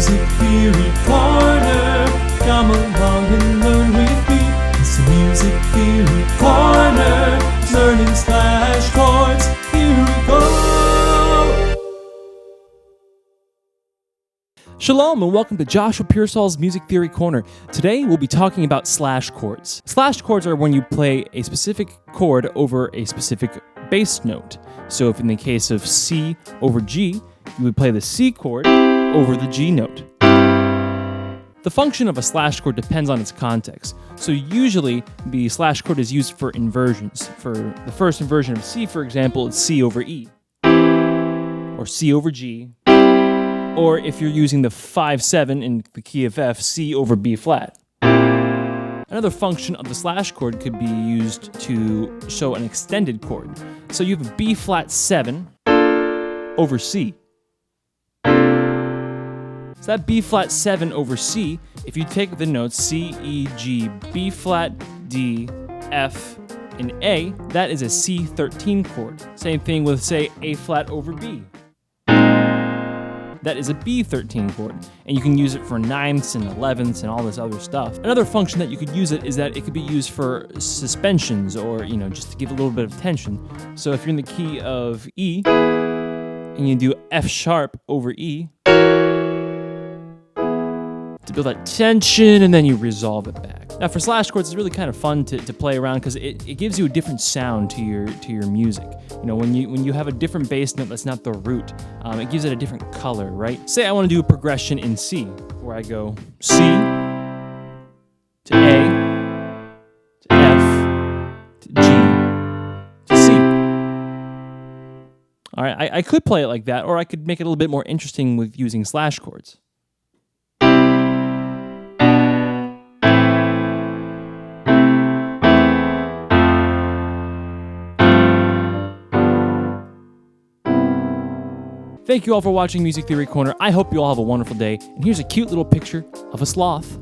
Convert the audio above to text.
Music Theory Corner. Come along and learn with me. It's the Music Theory Corner. Learning slash chords. Here we go. Shalom and welcome to Joshua Pearsall's Music Theory Corner. Today we'll be talking about slash chords. Slash chords are when you play a specific chord over a specific bass note. So if in the case of C over G, you would play the C chord over the G note. The function of a slash chord depends on its context. So usually the slash chord is used for inversions. For the first inversion of C, for example, it's C over E, or C over G, or if you're using the 5/7 in the key of F, C over B flat. Another function of the slash chord could be used to show an extended chord. So you have a B flat 7 over C. So that B flat 7 over C, if you take the notes C, E, G, B flat, D, F, and A, that is a C13 chord. Same thing with, say, A flat over B. That is a B13 chord, and you can use it for ninths and 11ths and all this other stuff. Another function that you could use it is that it could be used for suspensions or, just to give a little bit of tension. So if you're in the key of E, and you do F sharp over E, to build that tension, and then you resolve it back. Now for slash chords, it's really kind of fun to play around because it gives you a different sound to your music. When you have a different bass note that's not the root, it gives it a different color, right? Say I want to do a progression in C, where I go C to A to F to G to C. All right, I could play it like that, or I could make it a little bit more interesting with using slash chords. Thank you all for watching Music Theory Corner. I hope you all have a wonderful day. And here's a cute little picture of a sloth.